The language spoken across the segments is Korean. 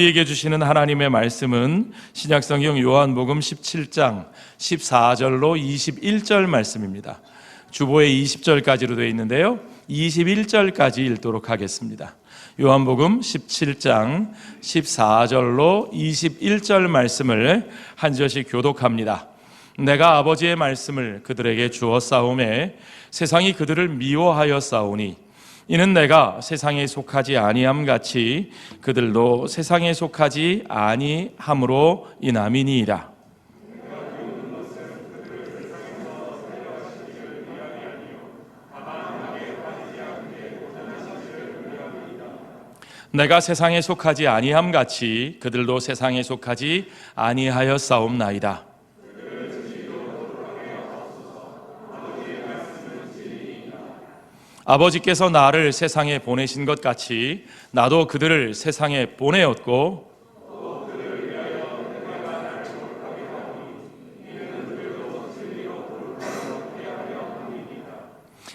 우리에게 주시는 하나님의 말씀은 신약성경 요한복음 17장 14절로 21절 말씀입니다. 주보에 20절까지로 되어 있는데요, 21절까지 읽도록 하겠습니다. 요한복음 17장 14절로 21절 말씀을 한 절씩 교독합니다. 내가 아버지의 말씀을 그들에게 주었사오매 세상이 그들을 미워하였사오니 이는 내가 세상에 속하지 아니함 같이 그들도 세상에 속하지 아니함으로 인함이니이다. 내가 세상에 속하지 아니함 같이 그들도 세상에 속하지 아니하였사옵나이다. 아버지께서 나를 세상에 보내신 것 같이 나도 그들을 세상에 보내었고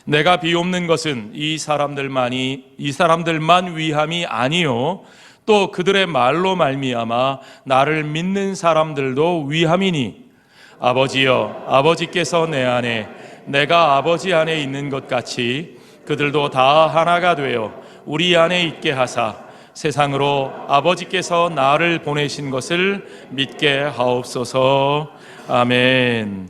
내가 비옵는 것은 이 사람들만 위함이 아니요 또 그들의 말로 말미암아 나를 믿는 사람들도 위함이니 아버지여 아버지께서 내 안에 내가 아버지 안에 있는 것 같이 그들도 다 하나가 되어 우리 안에 있게 하사 세상으로 아버지께서 나를 보내신 것을 믿게 하옵소서. 아멘.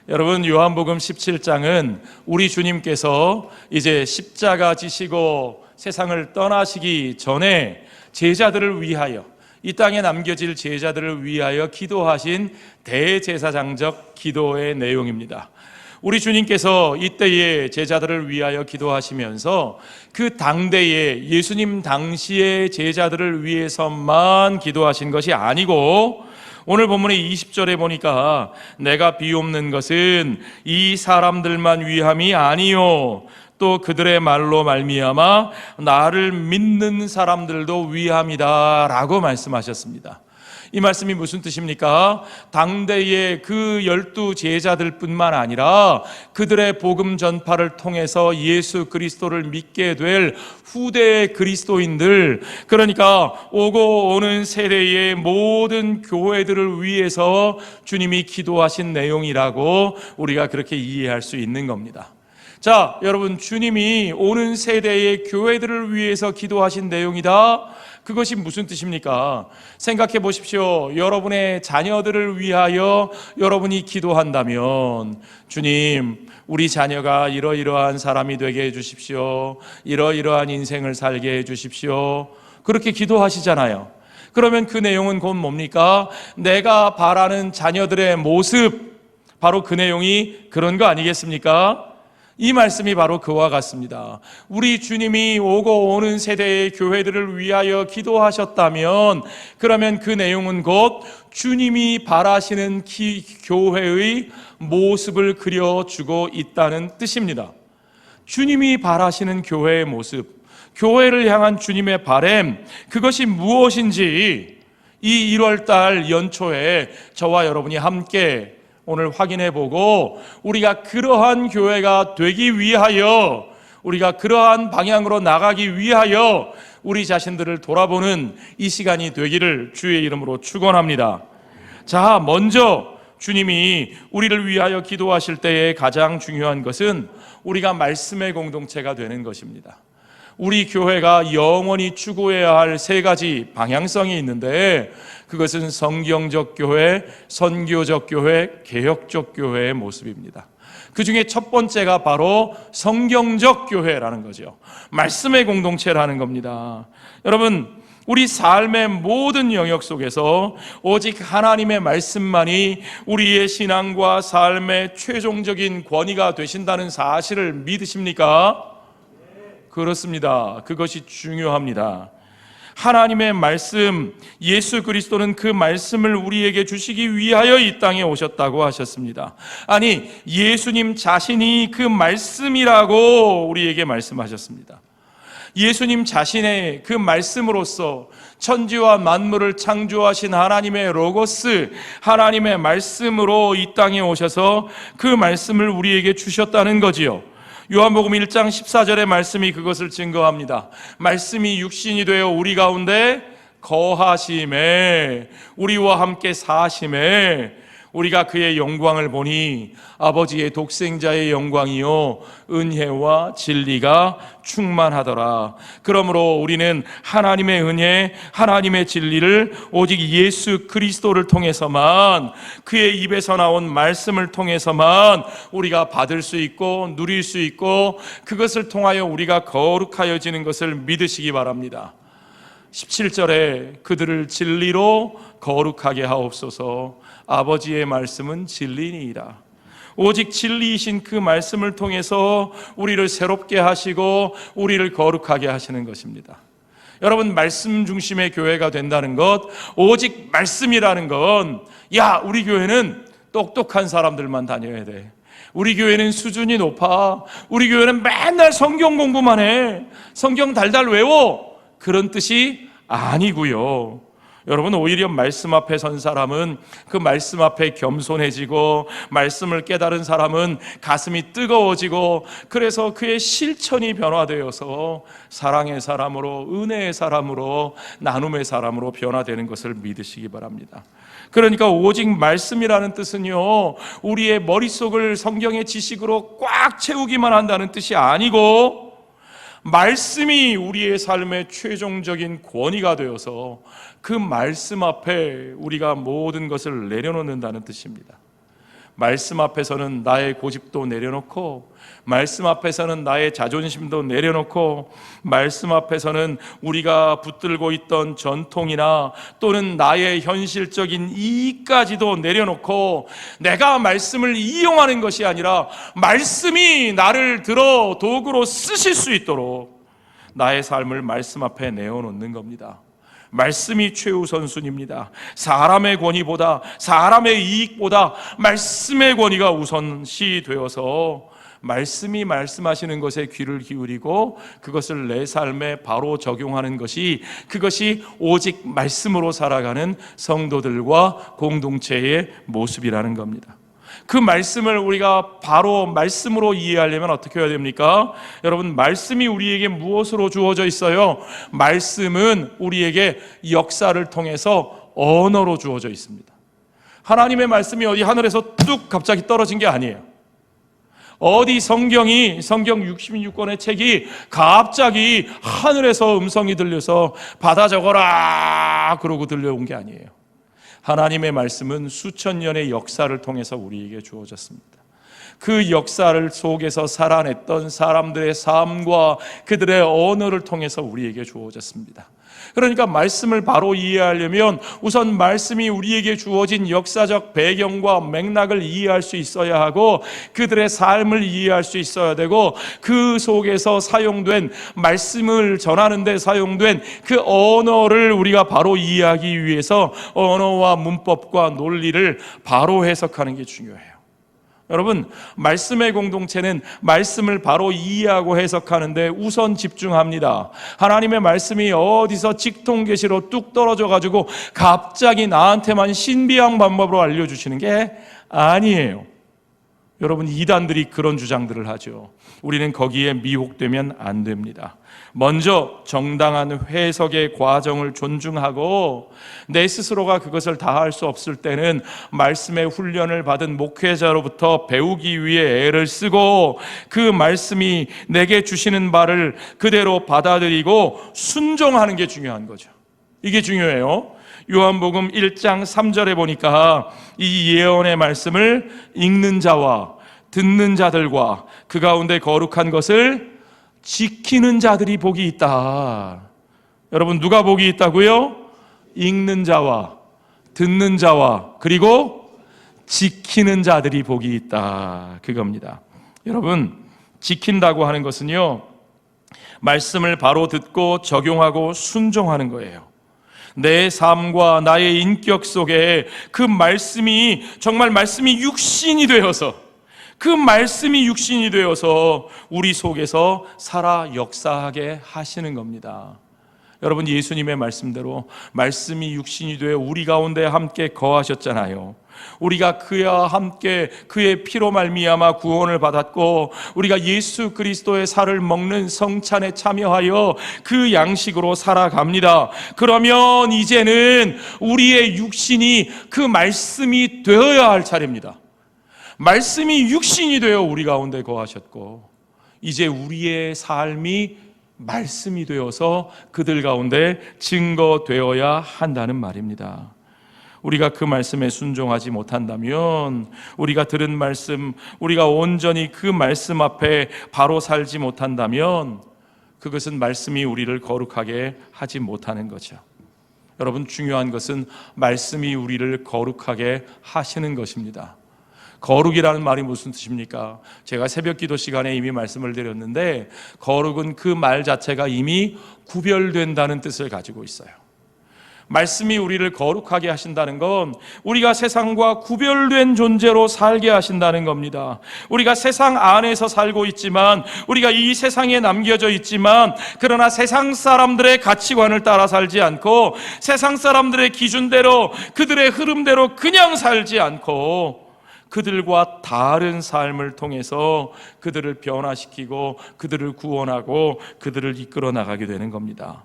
여러분, 요한복음 17장은 우리 주님께서 이제 십자가 지시고 세상을 떠나시기 전에 제자들을 위하여, 이 땅에 남겨질 제자들을 위하여 기도하신 대제사장적 기도의 내용입니다. 우리 주님께서 이때의 제자들을 위하여 기도하시면서 그 당대의 예수님 당시의 제자들을 위해서만 기도하신 것이 아니고 오늘 본문의 20절에 보니까 내가 비옵는 것은 이 사람들만 위함이 아니요 또 그들의 말로 말미암아 나를 믿는 사람들도 위함이다 라고 말씀하셨습니다. 이 말씀이 무슨 뜻입니까? 당대의 그 12 제자들 뿐만 아니라 그들의 복음 전파를 통해서 예수 그리스도를 믿게 될 후대의 그리스도인들, 그러니까 오고 오는 세대의 모든 교회들을 위해서 주님이 기도하신 내용이라고 우리가 그렇게 이해할 수 있는 겁니다. 자, 여러분, 주님이 오는 세대의 교회들을 위해서 기도하신 내용이다. 그것이 무슨 뜻입니까? 생각해 보십시오. 여러분의 자녀들을 위하여 여러분이 기도한다면 주님, 우리 자녀가 이러이러한 사람이 되게 해주십시오. 이러이러한 인생을 살게 해주십시오. 그렇게 기도하시잖아요. 그러면 그 내용은 곧 뭡니까? 내가 바라는 자녀들의 모습, 바로 그 내용이 그런 거 아니겠습니까? 이 말씀이 바로 그와 같습니다. 우리 주님이 오고 오는 세대의 교회들을 위하여 기도하셨다면 그러면 그 내용은 곧 주님이 바라시는 교회의 모습을 그려주고 있다는 뜻입니다. 주님이 바라시는 교회의 모습, 교회를 향한 주님의 바람, 그것이 무엇인지 이 1월달 연초에 저와 여러분이 함께 오늘 확인해보고 우리가 그러한 교회가 되기 위하여, 우리가 그러한 방향으로 나가기 위하여 우리 자신들을 돌아보는 이 시간이 되기를 주의 이름으로 축원합니다. 자, 먼저 주님이 우리를 위하여 기도하실 때에 가장 중요한 것은 우리가 말씀의 공동체가 되는 것입니다. 우리 교회가 영원히 추구해야 할 세 가지 방향성이 있는데 그것은 성경적 교회, 선교적 교회, 개혁적 교회의 모습입니다. 그 중에 첫 번째가 바로 성경적 교회라는 거죠. 말씀의 공동체라는 겁니다. 여러분, 우리 삶의 모든 영역 속에서 오직 하나님의 말씀만이 우리의 신앙과 삶의 최종적인 권위가 되신다는 사실을 믿으십니까? 그렇습니다. 그것이 중요합니다. 하나님의 말씀, 예수 그리스도는 그 말씀을 우리에게 주시기 위하여 이 땅에 오셨다고 하셨습니다. 아니, 예수님 자신이 그 말씀이라고 우리에게 말씀하셨습니다. 예수님 자신의 그 말씀으로써 천지와 만물을 창조하신 하나님의 로고스, 하나님의 말씀으로 이 땅에 오셔서 그 말씀을 우리에게 주셨다는 거지요. 요한복음 1장 14절의 말씀이 그것을 증거합니다. 말씀이 육신이 되어 우리 가운데 거하심에, 우리와 함께 사심에 우리가 그의 영광을 보니 아버지의 독생자의 영광이요 은혜와 진리가 충만하더라. 그러므로 우리는 하나님의 은혜, 하나님의 진리를 오직 예수 그리스도를 통해서만, 그의 입에서 나온 말씀을 통해서만 우리가 받을 수 있고 누릴 수 있고, 그것을 통하여 우리가 거룩하여지는 것을 믿으시기 바랍니다. 17절에 그들을 진리로 거룩하게 하옵소서. 아버지의 말씀은 진리니이다. 오직 진리이신 그 말씀을 통해서 우리를 새롭게 하시고 우리를 거룩하게 하시는 것입니다. 여러분, 말씀 중심의 교회가 된다는 것, 오직 말씀이라는 건, 야, 우리 교회는 똑똑한 사람들만 다녀야 돼, 우리 교회는 수준이 높아, 우리 교회는 맨날 성경 공부만 해, 성경 달달 외워, 그런 뜻이 아니고요. 여러분, 오히려 말씀 앞에 선 사람은 그 말씀 앞에 겸손해지고, 말씀을 깨달은 사람은 가슴이 뜨거워지고, 그래서 그의 실천이 변화되어서 사랑의 사람으로, 은혜의 사람으로, 나눔의 사람으로 변화되는 것을 믿으시기 바랍니다. 그러니까 오직 말씀이라는 뜻은요, 우리의 머릿속을 성경의 지식으로 꽉 채우기만 한다는 뜻이 아니고, 말씀이 우리의 삶의 최종적인 권위가 되어서 그 말씀 앞에 우리가 모든 것을 내려놓는다는 뜻입니다. 말씀 앞에서는 나의 고집도 내려놓고, 말씀 앞에서는 나의 자존심도 내려놓고, 말씀 앞에서는 우리가 붙들고 있던 전통이나 또는 나의 현실적인 이익까지도 내려놓고, 내가 말씀을 이용하는 것이 아니라 말씀이 나를 들어 도구로 쓰실 수 있도록 나의 삶을 말씀 앞에 내어놓는 겁니다. 말씀이 최우선순위입니다. 사람의 권위보다, 사람의 이익보다 말씀의 권위가 우선시 되어서 말씀이 말씀하시는 것에 귀를 기울이고 그것을 내 삶에 바로 적용하는 것이, 그것이 오직 말씀으로 살아가는 성도들과 공동체의 모습이라는 겁니다. 그 말씀을 우리가 바로 말씀으로 이해하려면 어떻게 해야 됩니까? 여러분, 말씀이 우리에게 무엇으로 주어져 있어요? 말씀은 우리에게 역사를 통해서 언어로 주어져 있습니다. 하나님의 말씀이 어디 하늘에서 뚝 갑자기 떨어진 게 아니에요. 어디 성경 66권의 책이 갑자기 하늘에서 음성이 들려서 받아 적어라 그러고 들려온 게 아니에요. 하나님의 말씀은 수천 년의 역사를 통해서 우리에게 주어졌습니다. 그 역사를 속에서 살아냈던 사람들의 삶과 그들의 언어를 통해서 우리에게 주어졌습니다. 그러니까 말씀을 바로 이해하려면 우선 말씀이 우리에게 주어진 역사적 배경과 맥락을 이해할 수 있어야 하고, 그들의 삶을 이해할 수 있어야 되고, 그 속에서 사용된 말씀을 전하는 데 사용된 그 언어를 우리가 바로 이해하기 위해서 언어와 문법과 논리를 바로 해석하는 게 중요해요. 여러분, 말씀의 공동체는 말씀을 바로 이해하고 해석하는데 우선 집중합니다. 하나님의 말씀이 어디서 직통계시로 뚝 떨어져 가지고 갑자기 나한테만 신비한 방법으로 알려주시는 게 아니에요. 여러분, 이단들이 그런 주장들을 하죠. 우리는 거기에 미혹되면 안 됩니다. 먼저 정당한 해석의 과정을 존중하고, 내 스스로가 그것을 다 할 수 없을 때는 말씀의 훈련을 받은 목회자로부터 배우기 위해 애를 쓰고, 그 말씀이 내게 주시는 바를 그대로 받아들이고 순종하는 게 중요한 거죠. 이게 중요해요. 요한복음 1장 3절에 보니까 이 예언의 말씀을 읽는 자와 듣는 자들과 그 가운데 거룩한 것을 지키는 자들이 복이 있다. 여러분, 누가 복이 있다고요? 읽는 자와 듣는 자와 그리고 지키는 자들이 복이 있다, 그겁니다. 여러분, 지킨다고 하는 것은요, 말씀을 바로 듣고 적용하고 순종하는 거예요. 내 삶과 나의 인격 속에 그 말씀이, 정말 말씀이 육신이 되어서, 그 말씀이 육신이 되어서 우리 속에서 살아 역사하게 하시는 겁니다. 여러분, 예수님의 말씀대로 말씀이 육신이 되어 우리 가운데 함께 거하셨잖아요. 우리가 그와 함께 그의 피로 말미암아 구원을 받았고, 우리가 예수 그리스도의 살을 먹는 성찬에 참여하여 그 양식으로 살아갑니다. 그러면 이제는 우리의 육신이 그 말씀이 되어야 할 차례입니다. 말씀이 육신이 되어 우리 가운데 거하셨고, 이제 우리의 삶이 말씀이 되어서 그들 가운데 증거되어야 한다는 말입니다. 우리가 그 말씀에 순종하지 못한다면, 우리가 들은 말씀, 우리가 온전히 그 말씀 앞에 바로 살지 못한다면, 그것은 말씀이 우리를 거룩하게 하지 못하는 거죠. 여러분, 중요한 것은 말씀이 우리를 거룩하게 하시는 것입니다. 거룩이라는 말이 무슨 뜻입니까? 제가 새벽 기도 시간에 이미 말씀을 드렸는데, 거룩은 그 말 자체가 이미 구별된다는 뜻을 가지고 있어요. 말씀이 우리를 거룩하게 하신다는 건 우리가 세상과 구별된 존재로 살게 하신다는 겁니다. 우리가 세상 안에서 살고 있지만, 우리가 이 세상에 남겨져 있지만, 그러나 세상 사람들의 가치관을 따라 살지 않고, 세상 사람들의 기준대로, 그들의 흐름대로 그냥 살지 않고, 그들과 다른 삶을 통해서 그들을 변화시키고 그들을 구원하고 그들을 이끌어 나가게 되는 겁니다.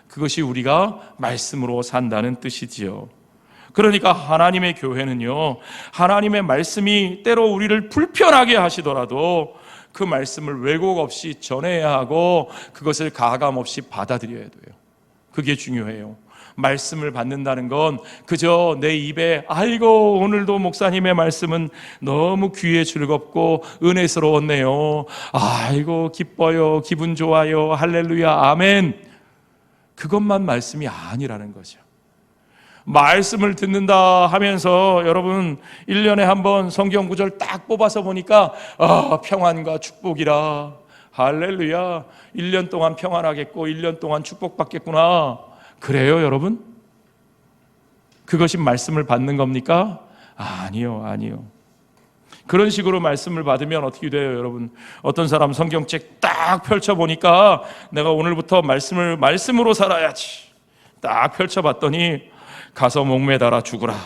그것이 우리가 말씀으로 산다는 뜻이지요. 그러니까 하나님의 교회는요, 하나님의 말씀이 때로 우리를 불편하게 하시더라도 그 말씀을 왜곡 없이 전해야 하고, 그것을 가감 없이 받아들여야 돼요. 그게 중요해요. 말씀을 받는다는 건 그저 내 입에 아이고 오늘도 목사님의 말씀은 너무 귀에 즐겁고 은혜스러웠네요, 아이고 기뻐요, 기분 좋아요, 할렐루야, 아멘, 그것만 말씀이 아니라는 거죠. 말씀을 듣는다 하면서 여러분 1년에 한 번 성경 구절 딱 뽑아서 보니까 평안과 축복이라, 할렐루야, 1년 동안 평안하겠고 1년 동안 축복받겠구나. 그래요, 여러분? 그것이 말씀을 받는 겁니까? 아니요. 그런 식으로 말씀을 받으면 어떻게 돼요, 여러분? 어떤 사람 성경책 딱 펼쳐보니까 내가 오늘부터 말씀으로 살아야지 딱 펼쳐봤더니 가서 목매달아 죽으라.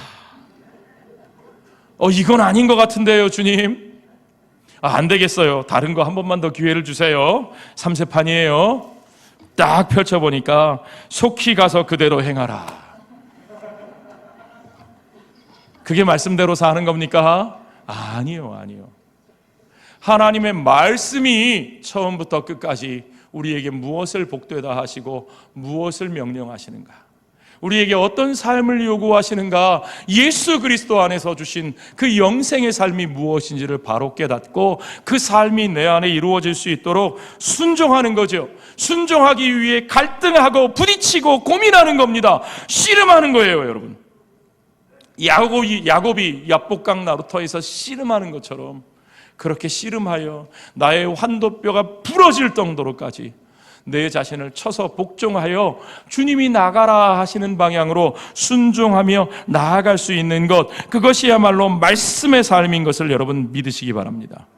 이건 아닌 것 같은데요, 주님. 안 되겠어요. 다른 거 한 번만 더 기회를 주세요. 3세판이에요. 딱 펼쳐보니까 속히 가서 그대로 행하라. 그게 말씀대로 사는 겁니까? 아니요. 하나님의 말씀이 처음부터 끝까지 우리에게 무엇을 복되다 하시고 무엇을 명령하시는가, 우리에게 어떤 삶을 요구하시는가, 예수 그리스도 안에서 주신 그 영생의 삶이 무엇인지를 바로 깨닫고 그 삶이 내 안에 이루어질 수 있도록 순종하는 거죠. 순종하기 위해 갈등하고 부딪히고 고민하는 겁니다. 씨름하는 거예요, 여러분. 야곱이 야복강 나루터에서 씨름하는 것처럼 그렇게 씨름하여 나의 환도뼈가 부러질 정도로까지 내 자신을 쳐서 복종하여 주님이 나가라 하시는 방향으로 순종하며 나아갈 수 있는 것, 그것이야말로 말씀의 삶인 것을 여러분 믿으시기 바랍니다.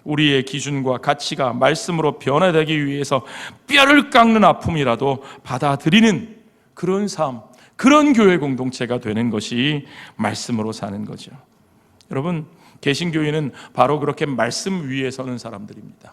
우리의 기준과 가치가 말씀으로 변화되기 위해서 뼈를 깎는 아픔이라도 받아들이는 그런 삶, 그런 교회 공동체가 되는 것이 말씀으로 사는 거죠. 여러분, 개신교인은 바로 그렇게 말씀 위에 서는 사람들입니다.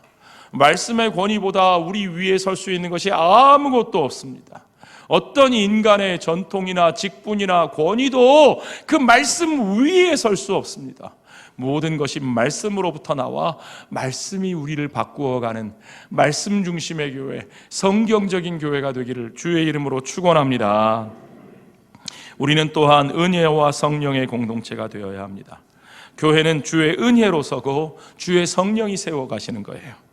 말씀의 권위보다 우리 위에 설 수 있는 것이 아무것도 없습니다. 어떤 인간의 전통이나 직분이나 권위도 그 말씀 위에 설 수 없습니다. 모든 것이 말씀으로부터 나와 말씀이 우리를 바꾸어가는 말씀 중심의 교회, 성경적인 교회가 되기를 주의 이름으로 축원합니다. 우리는 또한 은혜와 성령의 공동체가 되어야 합니다. 교회는 주의 은혜로 서고 주의 성령이 세워가시는 거예요.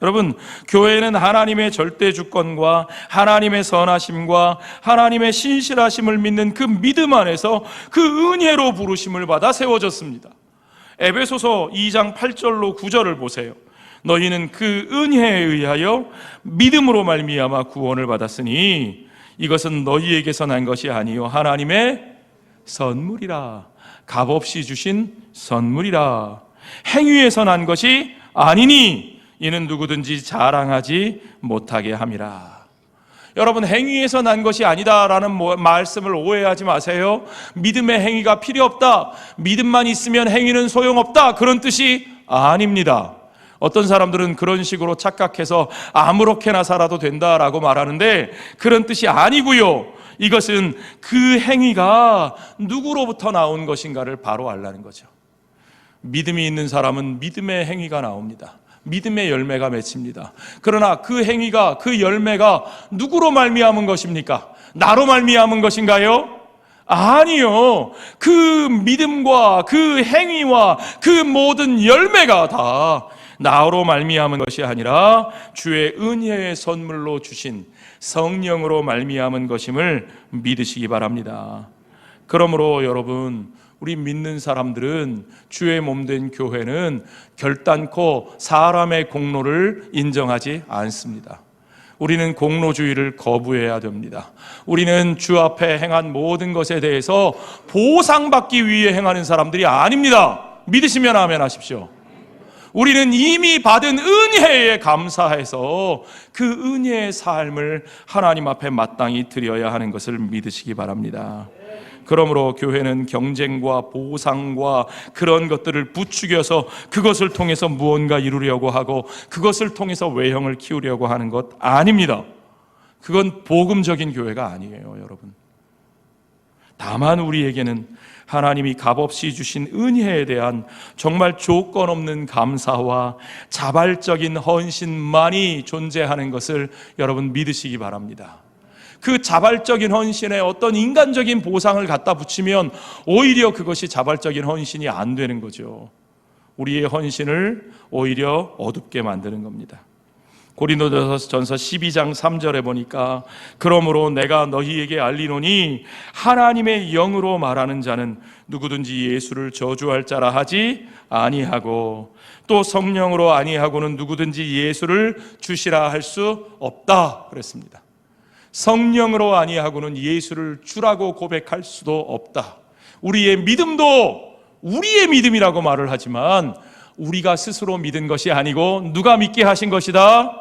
여러분, 교회는 하나님의 절대 주권과 하나님의 선하심과 하나님의 신실하심을 믿는 그 믿음 안에서 그 은혜로 부르심을 받아 세워졌습니다. 에베소서 2장 8절로 9절을 보세요. 너희는 그 은혜에 의하여 믿음으로 말미암아 구원을 받았으니 이것은 너희에게서 난 것이 아니요 하나님의 선물이라. 값없이 주신 선물이라. 행위에서 난 것이 아니니 이는 누구든지 자랑하지 못하게 함이라. 여러분, 행위에서 난 것이 아니다라는 말씀을 오해하지 마세요. 믿음의 행위가 필요 없다, 믿음만 있으면 행위는 소용없다, 그런 뜻이 아닙니다. 어떤 사람들은 그런 식으로 착각해서 아무렇게나 살아도 된다라고 말하는데 그런 뜻이 아니고요. 이것은 그 행위가 누구로부터 나온 것인가를 바로 알라는 거죠. 믿음이 있는 사람은 믿음의 행위가 나옵니다. 믿음의 열매가 맺힙니다. 그러나 그 행위가, 그 열매가 누구로 말미암은 것입니까? 나로 말미암은 것인가요? 아니요. 그 믿음과 그 행위와 그 모든 열매가 다 나로 말미암은 것이 아니라 주의 은혜의 선물로 주신 성령으로 말미암은 것임을 믿으시기 바랍니다. 그러므로 여러분, 우리 믿는 사람들은, 주의 몸된 교회는 결단코 사람의 공로를 인정하지 않습니다. 우리는 공로주의를 거부해야 됩니다. 우리는 주 앞에 행한 모든 것에 대해서 보상받기 위해 행하는 사람들이 아닙니다. 믿으시면 아멘 하십시오. 우리는 이미 받은 은혜에 감사해서 그 은혜의 삶을 하나님 앞에 마땅히 드려야 하는 것을 믿으시기 바랍니다. 그러므로 교회는 경쟁과 보상과 그런 것들을 부추겨서 그것을 통해서 무언가 이루려고 하고 그것을 통해서 외형을 키우려고 하는 것 아닙니다. 그건 복음적인 교회가 아니에요, 여러분. 다만 우리에게는 하나님이 값없이 주신 은혜에 대한 정말 조건 없는 감사와 자발적인 헌신만이 존재하는 것을 여러분 믿으시기 바랍니다. 그 자발적인 헌신에 어떤 인간적인 보상을 갖다 붙이면 오히려 그것이 자발적인 헌신이 안 되는 거죠. 우리의 헌신을 오히려 어둡게 만드는 겁니다. 고린도전서 12장 3절에 보니까 그러므로 내가 너희에게 알리노니 하나님의 영으로 말하는 자는 누구든지 예수를 저주할 자라 하지 아니하고 또 성령으로 아니하고는 누구든지 예수를 주시라 할 수 없다 그랬습니다. 성령으로 아니하고는 예수를 주라고 고백할 수도 없다. 우리의 믿음도 우리의 믿음이라고 말을 하지만 우리가 스스로 믿은 것이 아니고 누가 믿게 하신 것이다?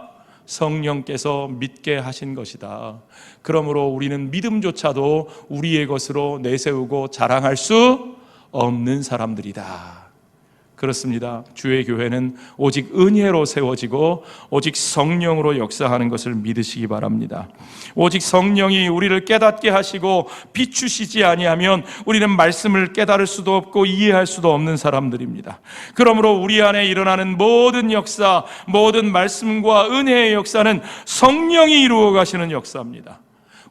성령께서 믿게 하신 것이다. 그러므로 우리는 믿음조차도 우리의 것으로 내세우고 자랑할 수 없는 사람들이다. 그렇습니다. 주의 교회는 오직 은혜로 세워지고 오직 성령으로 역사하는 것을 믿으시기 바랍니다. 오직 성령이 우리를 깨닫게 하시고 비추시지 아니하면 우리는 말씀을 깨달을 수도 없고 이해할 수도 없는 사람들입니다. 그러므로 우리 안에 일어나는 모든 역사, 모든 말씀과 은혜의 역사는 성령이 이루어 가시는 역사입니다.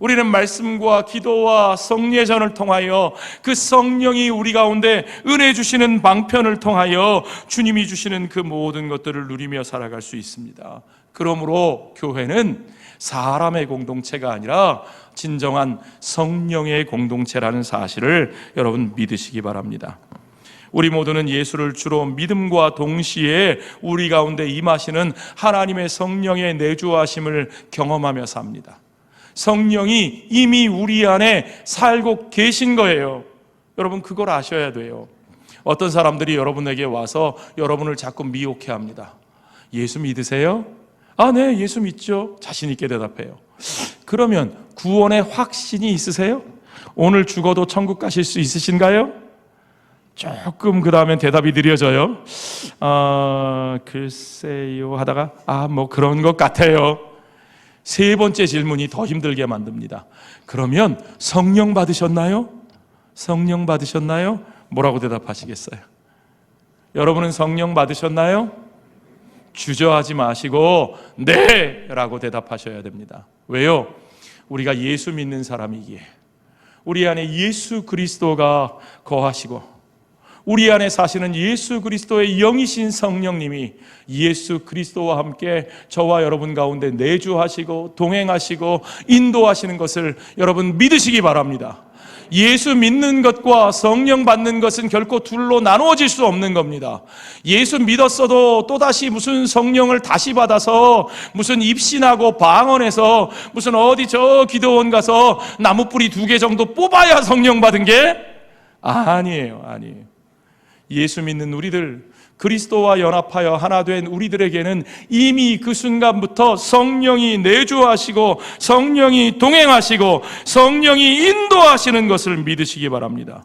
우리는 말씀과 기도와 성례전을 통하여 그 성령이 우리 가운데 은혜 주시는 방편을 통하여 주님이 주시는 그 모든 것들을 누리며 살아갈 수 있습니다. 그러므로 교회는 사람의 공동체가 아니라 진정한 성령의 공동체라는 사실을 여러분 믿으시기 바랍니다. 우리 모두는 예수를 주로 믿음과 동시에 우리 가운데 임하시는 하나님의 성령의 내주하심을 경험하며 삽니다. 성령이 이미 우리 안에 살고 계신 거예요. 여러분 그걸 아셔야 돼요. 어떤 사람들이 여러분에게 와서 여러분을 자꾸 미혹해 합니다. 예수 믿으세요? 아, 네, 예수 믿죠. 자신 있게 대답해요. 그러면 구원의 확신이 있으세요? 오늘 죽어도 천국 가실 수 있으신가요? 조금 그 다음엔 대답이 느려져요. 글쎄요 하다가 뭐 그런 것 같아요. 세 번째 질문이 더 힘들게 만듭니다. 그러면 성령 받으셨나요? 성령 받으셨나요? 뭐라고 대답하시겠어요? 여러분은 성령 받으셨나요? 주저하지 마시고 네! 라고 대답하셔야 됩니다. 왜요? 우리가 예수 믿는 사람이기에 우리 안에 예수 그리스도가 거하시고 우리 안에 사시는 예수 그리스도의 영이신 성령님이 예수 그리스도와 함께 저와 여러분 가운데 내주하시고 동행하시고 인도하시는 것을 여러분 믿으시기 바랍니다. 예수 믿는 것과 성령 받는 것은 결코 둘로 나누어질 수 없는 겁니다. 예수 믿었어도 또다시 무슨 성령을 다시 받아서 무슨 입신하고 방언해서 무슨 어디 저 기도원 가서 나무뿌리 2개 정도 뽑아야 성령 받은 게 아니에요. 예수 믿는 우리들, 그리스도와 연합하여 하나 된 우리들에게는 이미 그 순간부터 성령이 내주하시고 성령이 동행하시고 성령이 인도하시는 것을 믿으시기 바랍니다.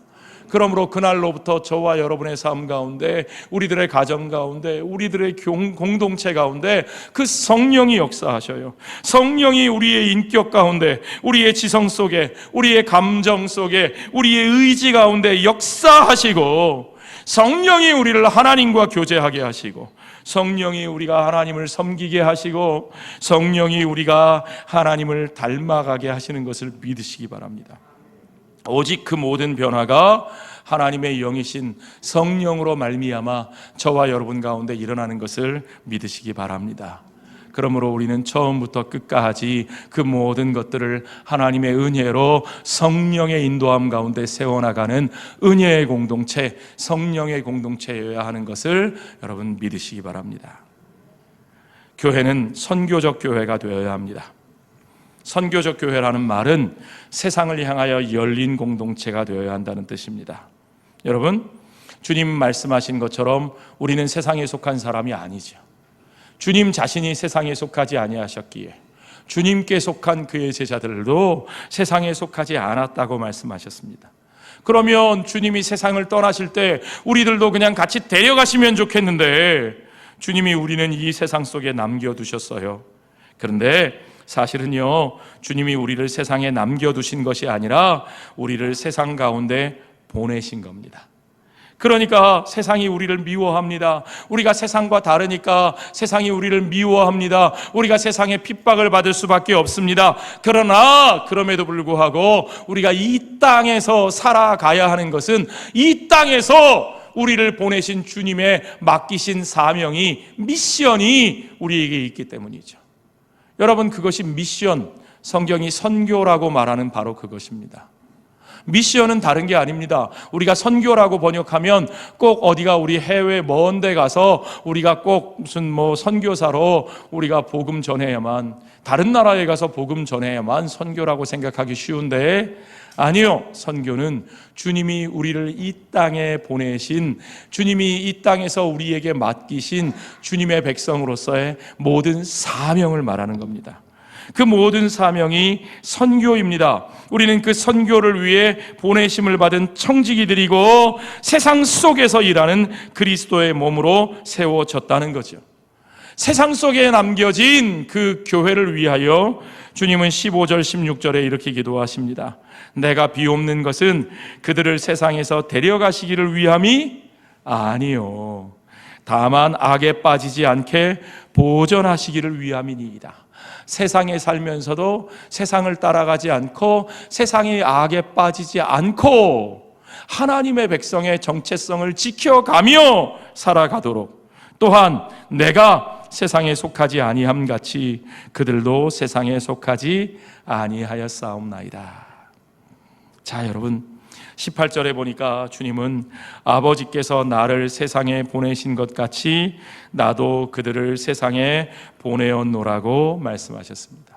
그러므로 그날로부터 저와 여러분의 삶 가운데, 우리들의 가정 가운데, 우리들의 공동체 가운데 그 성령이 역사하셔요. 성령이 우리의 인격 가운데, 우리의 지성 속에, 우리의 감정 속에, 우리의 의지 가운데 역사하시고, 성령이 우리를 하나님과 교제하게 하시고, 성령이 우리가 하나님을 섬기게 하시고, 성령이 우리가 하나님을 닮아가게 하시는 것을 믿으시기 바랍니다. 오직 그 모든 변화가 하나님의 영이신 성령으로 말미암아 저와 여러분 가운데 일어나는 것을 믿으시기 바랍니다. 그러므로 우리는 처음부터 끝까지 그 모든 것들을 하나님의 은혜로 성령의 인도함 가운데 세워나가는 은혜의 공동체, 성령의 공동체여야 하는 것을 여러분 믿으시기 바랍니다. 교회는 선교적 교회가 되어야 합니다. 선교적 교회라는 말은 세상을 향하여 열린 공동체가 되어야 한다는 뜻입니다. 여러분, 주님 말씀하신 것처럼 우리는 세상에 속한 사람이 아니죠. 주님 자신이 세상에 속하지 아니하셨기에 주님께 속한 그의 제자들도 세상에 속하지 않았다고 말씀하셨습니다. 그러면 주님이 세상을 떠나실 때 우리들도 그냥 같이 데려가시면 좋겠는데 주님이 우리는 이 세상 속에 남겨두셨어요. 그런데 사실은요, 주님이 우리를 세상에 남겨두신 것이 아니라 우리를 세상 가운데 보내신 겁니다. 그러니까 세상이 우리를 미워합니다. 우리가 세상과 다르니까 세상이 우리를 미워합니다. 우리가 세상에 핍박을 받을 수밖에 없습니다. 그러나 그럼에도 불구하고 우리가 이 땅에서 살아가야 하는 것은 이 땅에서 우리를 보내신 주님의 맡기신 사명이, 미션이 우리에게 있기 때문이죠. 여러분, 그것이 미션, 성경이 선교라고 말하는 바로 그것입니다. 미션은 다른 게 아닙니다. 우리가 선교라고 번역하면 꼭 어디가 우리 해외 먼 데 가서 우리가 꼭 무슨 선교사로 우리가 복음 전해야만, 다른 나라에 가서 복음 전해야만 선교라고 생각하기 쉬운데, 아니요. 선교는 주님이 우리를 이 땅에 보내신, 주님이 이 땅에서 우리에게 맡기신 주님의 백성으로서의 모든 사명을 말하는 겁니다. 그 모든 사명이 선교입니다. 우리는 그 선교를 위해 보내심을 받은 청지기들이고 세상 속에서 일하는 그리스도의 몸으로 세워졌다는 거죠. 세상 속에 남겨진 그 교회를 위하여 주님은 15절 16절에 이렇게 기도하십니다. 내가 비옵는 것은 그들을 세상에서 데려가시기를 위함이 아니요, 다만 악에 빠지지 않게 보전하시기를 위함이니이다. 세상에 살면서도 세상을 따라가지 않고 세상의 악에 빠지지 않고 하나님의 백성의 정체성을 지켜가며 살아가도록, 또한 내가 세상에 속하지 아니함 같이 그들도 세상에 속하지 아니하였사옵나이다. 자, 여러분, 18절에 보니까 주님은 아버지께서 나를 세상에 보내신 것 같이 나도 그들을 세상에 보내었노라고 말씀하셨습니다.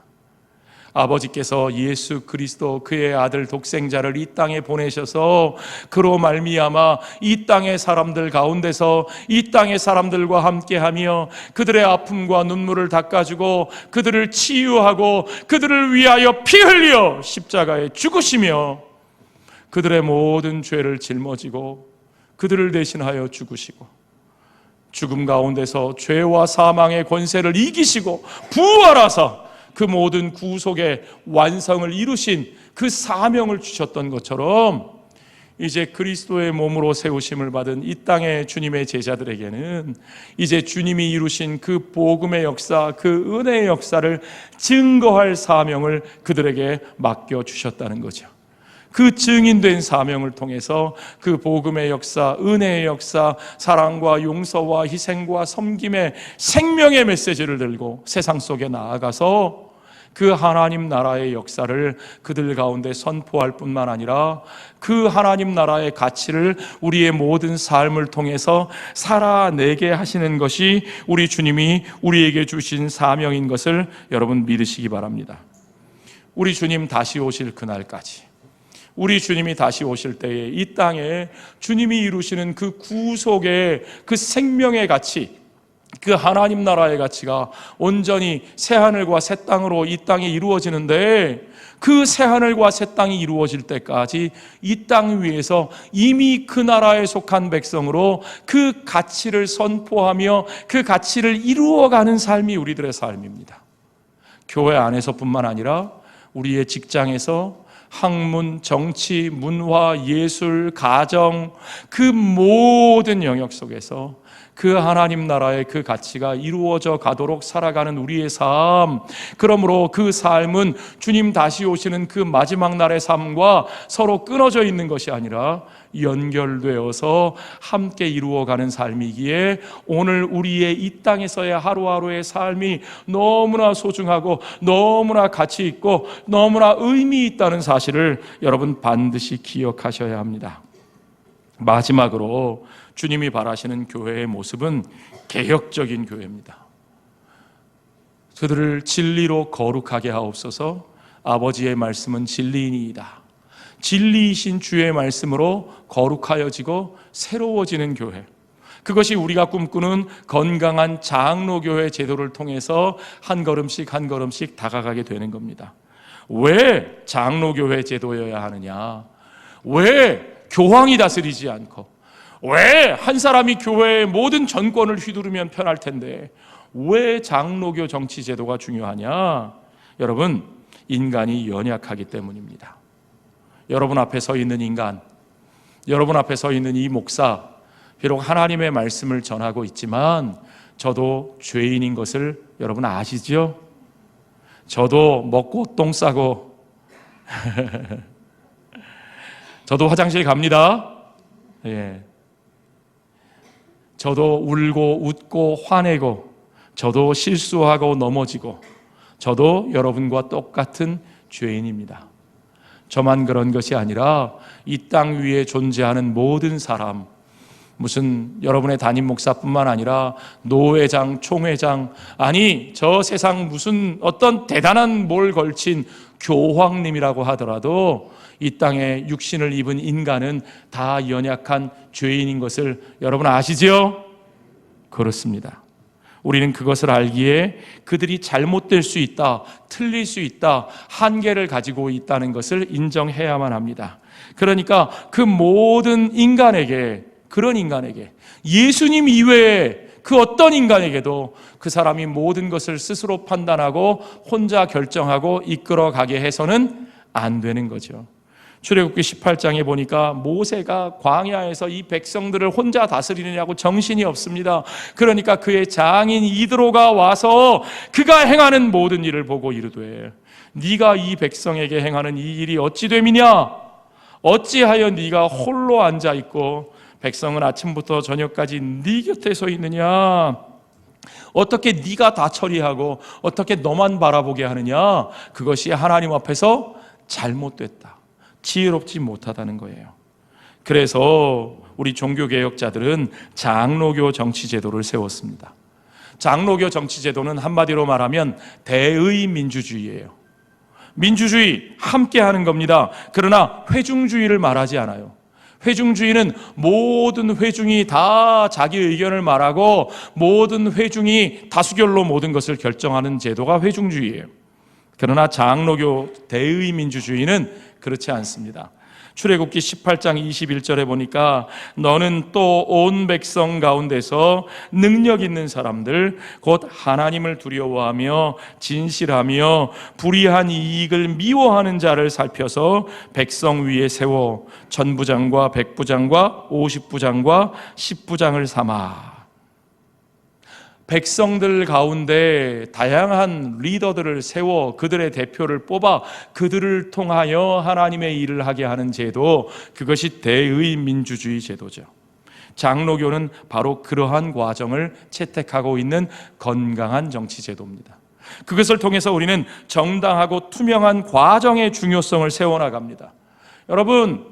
아버지께서 예수 그리스도 그의 아들 독생자를 이 땅에 보내셔서 그로 말미암아 이 땅의 사람들 가운데서 이 땅의 사람들과 함께하며 그들의 아픔과 눈물을 닦아주고 그들을 치유하고 그들을 위하여 피 흘려 십자가에 죽으시며 그들의 모든 죄를 짊어지고 그들을 대신하여 죽으시고 죽음 가운데서 죄와 사망의 권세를 이기시고 부활하사 그 모든 구속의 완성을 이루신 그 사명을 주셨던 것처럼 이제 그리스도의 몸으로 세우심을 받은 이 땅의 주님의 제자들에게는 이제 주님이 이루신 그 복음의 역사, 그 은혜의 역사를 증거할 사명을 그들에게 맡겨주셨다는 거죠. 그 증인된 사명을 통해서 그 복음의 역사, 은혜의 역사, 사랑과 용서와 희생과 섬김의 생명의 메시지를 들고 세상 속에 나아가서 그 하나님 나라의 역사를 그들 가운데 선포할 뿐만 아니라 그 하나님 나라의 가치를 우리의 모든 삶을 통해서 살아내게 하시는 것이 우리 주님이 우리에게 주신 사명인 것을 여러분 믿으시기 바랍니다. 우리 주님 다시 오실 그날까지 우리 주님이 다시 오실 때에 이 땅에 주님이 이루시는 그 구속의 그 생명의 가치, 그 하나님 나라의 가치가 온전히 새하늘과 새 땅으로 이 땅에 이루어지는데, 그 새하늘과 새 땅이 이루어질 때까지 이 땅 위에서 이미 그 나라에 속한 백성으로 그 가치를 선포하며 그 가치를 이루어가는 삶이 우리들의 삶입니다. 교회 안에서뿐만 아니라 우리의 직장에서, 학문, 정치, 문화, 예술, 가정, 그 모든 영역 속에서 그 하나님 나라의 그 가치가 이루어져 가도록 살아가는 우리의 삶, 그러므로 그 삶은 주님 다시 오시는 그 마지막 날의 삶과 서로 끊어져 있는 것이 아니라 연결되어서 함께 이루어가는 삶이기에, 오늘 우리의 이 땅에서의 하루하루의 삶이 너무나 소중하고 너무나 가치 있고 너무나 의미 있다는 사실을 여러분 반드시 기억하셔야 합니다. 마지막으로 주님이 바라시는 교회의 모습은 개혁적인 교회입니다. 그들을 진리로 거룩하게 하옵소서. 아버지의 말씀은 진리이니이다. 진리이신 주의 말씀으로 거룩하여지고 새로워지는 교회, 그것이 우리가 꿈꾸는 건강한 장로교회 제도를 통해서 한 걸음씩 한 걸음씩 다가가게 되는 겁니다. 왜 장로교회 제도여야 하느냐? 왜 교황이 다스리지 않고, 왜 한 사람이 교회의 모든 전권을 휘두르면 편할 텐데 왜 장로교 정치 제도가 중요하냐? 여러분, 인간이 연약하기 때문입니다. 여러분 앞에 서 있는 인간, 여러분 앞에 서 있는 이 목사, 비록 하나님의 말씀을 전하고 있지만 저도 죄인인 것을 여러분 아시죠? 저도 먹고 똥 싸고 저도 화장실 갑니다. 예. 저도 울고 웃고 화내고, 저도 실수하고 넘어지고, 저도 여러분과 똑같은 죄인입니다. 저만 그런 것이 아니라 이 땅 위에 존재하는 모든 사람, 무슨 여러분의 담임 목사뿐만 아니라 노회장, 총회장, 아니 저 세상 무슨 어떤 대단한 몰 걸친 교황님이라고 하더라도 이 땅에 육신을 입은 인간은 다 연약한 죄인인 것을 여러분 아시죠? 그렇습니다. 우리는 그것을 알기에 그들이 잘못될 수 있다, 틀릴 수 있다, 한계를 가지고 있다는 것을 인정해야만 합니다. 그러니까 그 모든 인간에게, 그런 인간에게, 예수님 이외에 그 어떤 인간에게도 그 사람이 모든 것을 스스로 판단하고 혼자 결정하고 이끌어가게 해서는 안 되는 거죠. 출애굽기 18장에 보니까 모세가 광야에서 이 백성들을 혼자 다스리느냐고 정신이 없습니다. 그러니까 그의 장인 이드로가 와서 그가 행하는 모든 일을 보고 이르되, 네가 이 백성에게 행하는 이 일이 어찌 됨이냐? 어찌하여 네가 홀로 앉아 있고 백성은 아침부터 저녁까지 네 곁에 서 있느냐? 어떻게 네가 다 처리하고 어떻게 너만 바라보게 하느냐? 그것이 하나님 앞에서 잘못됐다, 지혜롭지 못하다는 거예요. 그래서 우리 종교개혁자들은 장로교 정치제도를 세웠습니다. 장로교 정치제도는 한마디로 말하면 대의 민주주의예요. 민주주의, 함께 하는 겁니다. 그러나 회중주의를 말하지 않아요. 회중주의는 모든 회중이 다 자기 의견을 말하고 모든 회중이 다수결로 모든 것을 결정하는 제도가 회중주의예요. 그러나 장로교 대의 민주주의는 그렇지 않습니다. 출애굽기 18장 21절에 보니까 너는 또 온 백성 가운데서 능력 있는 사람들, 곧 하나님을 두려워하며 진실하며 불의한 이익을 미워하는 자를 살펴서 백성 위에 세워 천부장과 백부장과 50부장과 10부장을 삼아. 백성들 가운데 다양한 리더들을 세워 그들의 대표를 뽑아 그들을 통하여 하나님의 일을 하게 하는 제도, 그것이 대의 민주주의 제도죠. 장로교는 바로 그러한 과정을 채택하고 있는 건강한 정치 제도입니다. 그것을 통해서 우리는 정당하고 투명한 과정의 중요성을 세워나갑니다. 여러분,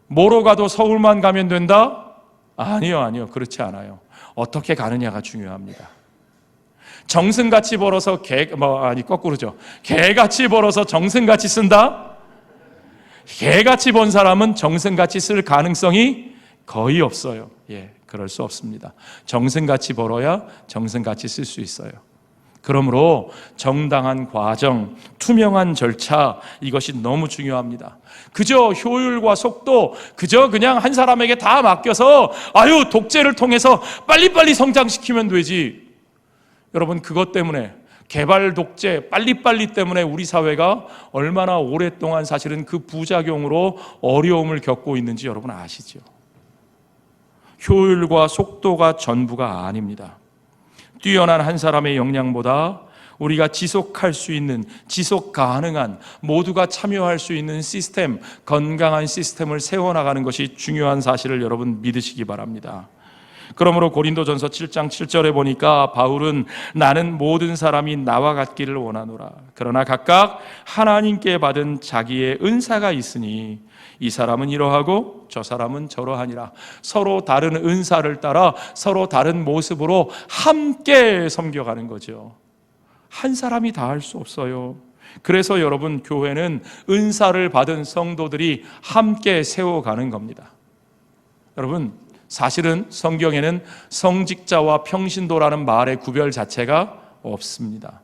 뭐로 가도 서울만 가면 된다? 아니요, 그렇지 않아요. 어떻게 가느냐가 중요합니다. 정승같이 벌어서 거꾸로죠. 개같이 벌어서 정승같이 쓴다? 개같이 본 사람은 정성같이 쓸 가능성이 거의 없어요. 그럴 수 없습니다. 정성같이 벌어야 정성같이 쓸 수 있어요. 그러므로 정당한 과정, 투명한 절차, 이것이 너무 중요합니다. 그저 효율과 속도, 그저 그냥 한 사람에게 다 맡겨서 독재를 통해서 빨리빨리 성장시키면 되지. 여러분, 그것 때문에, 개발 독재, 빨리빨리 때문에 우리 사회가 얼마나 오랫동안 사실은 그 부작용으로 어려움을 겪고 있는지 여러분 아시죠? 효율과 속도가 전부가 아닙니다. 뛰어난 한 사람의 역량보다 우리가 지속할 수 있는, 지속 가능한, 모두가 참여할 수 있는 시스템, 건강한 시스템을 세워나가는 것이 중요한 사실을 여러분 믿으시기 바랍니다. 그러므로 고린도전서 7장 7절에 보니까 바울은 나는 모든 사람이 나와 같기를 원하노라. 그러나 각각 하나님께 받은 자기의 은사가 있으니 이 사람은 이러하고 저 사람은 저러하니라. 서로 다른 은사를 따라 서로 다른 모습으로 함께 섬겨가는 거죠. 한 사람이 다 할 수 없어요. 그래서 여러분, 교회는 은사를 받은 성도들이 함께 세워가는 겁니다. 여러분, 사실은 성경에는 성직자와 평신도라는 말의 구별 자체가 없습니다.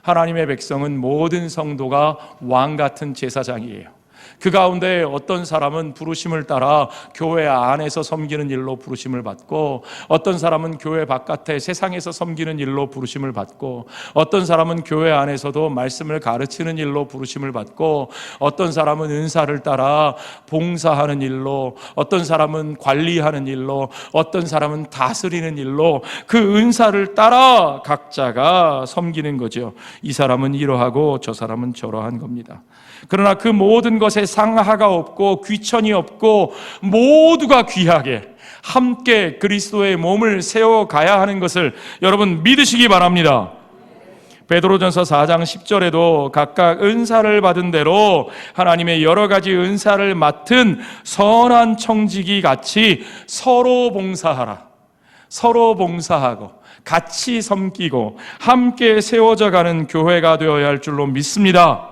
하나님의 백성은 모든 성도가 왕 같은 제사장이에요. 그 가운데 어떤 사람은 부르심을 따라 교회 안에서 섬기는 일로 부르심을 받고, 어떤 사람은 교회 바깥에 세상에서 섬기는 일로 부르심을 받고, 어떤 사람은 교회 안에서도 말씀을 가르치는 일로 부르심을 받고, 어떤 사람은 은사를 따라 봉사하는 일로, 어떤 사람은 관리하는 일로, 어떤 사람은 다스리는 일로 그 은사를 따라 각자가 섬기는 거죠. 이 사람은 이러하고 저 사람은 저러한 겁니다. 그러나 그 모든 것에 상하가 없고 귀천이 없고 모두가 귀하게 함께 그리스도의 몸을 세워가야 하는 것을 여러분 믿으시기 바랍니다. 베드로전서 4장 10절에도 각각 은사를 받은 대로 하나님의 여러 가지 은사를 맡은 선한 청지기 같이 서로 봉사하라. 서로 봉사하고 같이 섬기고 함께 세워져 가는 교회가 되어야 할 줄로 믿습니다.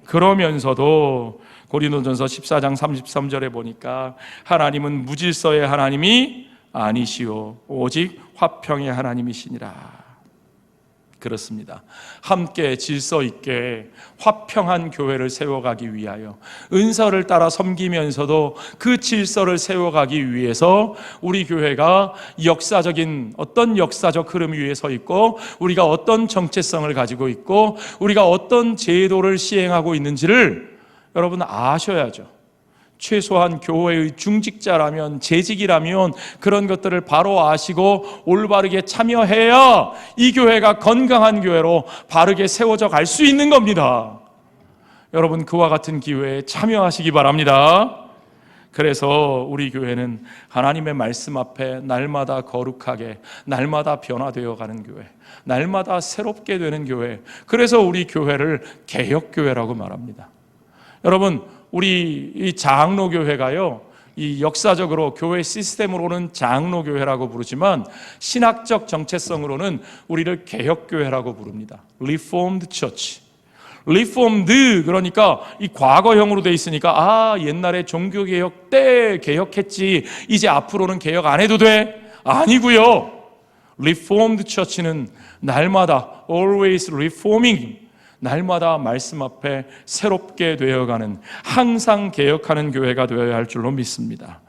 그러면서도 고린도전서 14장 33절에 보니까 하나님은 무질서의 하나님이 아니시오 오직 화평의 하나님이시니라. 그렇습니다. 함께 질서 있게 화평한 교회를 세워가기 위하여 은사를 따라 섬기면서도 그 질서를 세워가기 위해서 우리 교회가 어떤 역사적 흐름 위에 서 있고, 우리가 어떤 정체성을 가지고 있고, 우리가 어떤 제도를 시행하고 있는지를 여러분 아셔야죠. 최소한 교회의 중직자라면, 재직이라면 그런 것들을 바로 아시고 올바르게 참여해야 이 교회가 건강한 교회로 바르게 세워져 갈 수 있는 겁니다. 여러분, 그와 같은 기회에 참여하시기 바랍니다. 그래서 우리 교회는 하나님의 말씀 앞에 날마다 거룩하게, 날마다 변화되어 가는 교회, 날마다 새롭게 되는 교회, 그래서 우리 교회를 개혁교회라고 말합니다. 여러분, 우리 이 장로교회가요, 이 역사적으로 교회 시스템으로는 장로교회라고 부르지만 신학적 정체성으로는 우리를 개혁교회라고 부릅니다. Reformed Church. Reformed, 그러니까 이 과거형으로 돼 있으니까 옛날에 종교개혁 때 개혁했지 이제 앞으로는 개혁 안 해도 돼? 아니고요. Reformed Church는 날마다 always reforming, 날마다 말씀 앞에 새롭게 되어가는, 항상 개혁하는 교회가 되어야 할 줄로 믿습니다.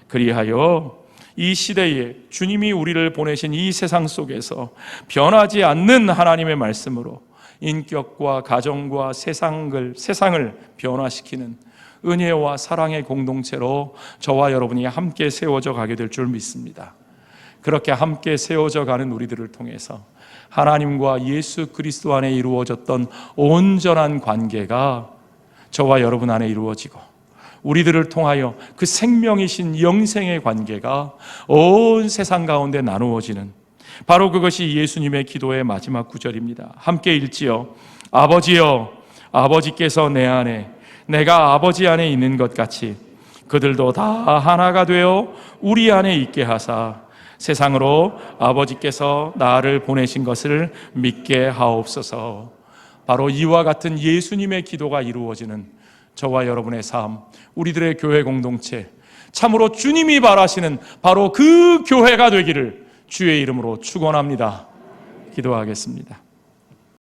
그리하여 이 시대에 주님이 우리를 보내신 이 세상 속에서 변하지 않는 하나님의 말씀으로 인격과 가정과 세상을 변화시키는 은혜와 사랑의 공동체로 저와 여러분이 함께 세워져 가게 될 줄 믿습니다. 그렇게 함께 세워져 가는 우리들을 통해서 하나님과 예수 그리스도 안에 이루어졌던 온전한 관계가 저와 여러분 안에 이루어지고, 우리들을 통하여 그 생명이신 영생의 관계가 온 세상 가운데 나누어지는, 바로 그것이 예수님의 기도의 마지막 구절입니다. 함께 읽지요. 아버지여, 아버지께서 내 안에, 내가 아버지 안에 있는 것 같이 그들도 다 하나가 되어 우리 안에 있게 하사 세상으로 아버지께서 나를 보내신 것을 믿게 하옵소서. 바로 이와 같은 예수님의 기도가 이루어지는 저와 여러분의 삶, 우리들의 교회 공동체, 참으로 주님이 바라시는 바로 그 교회가 되기를 주의 이름으로 축원합니다. 기도하겠습니다.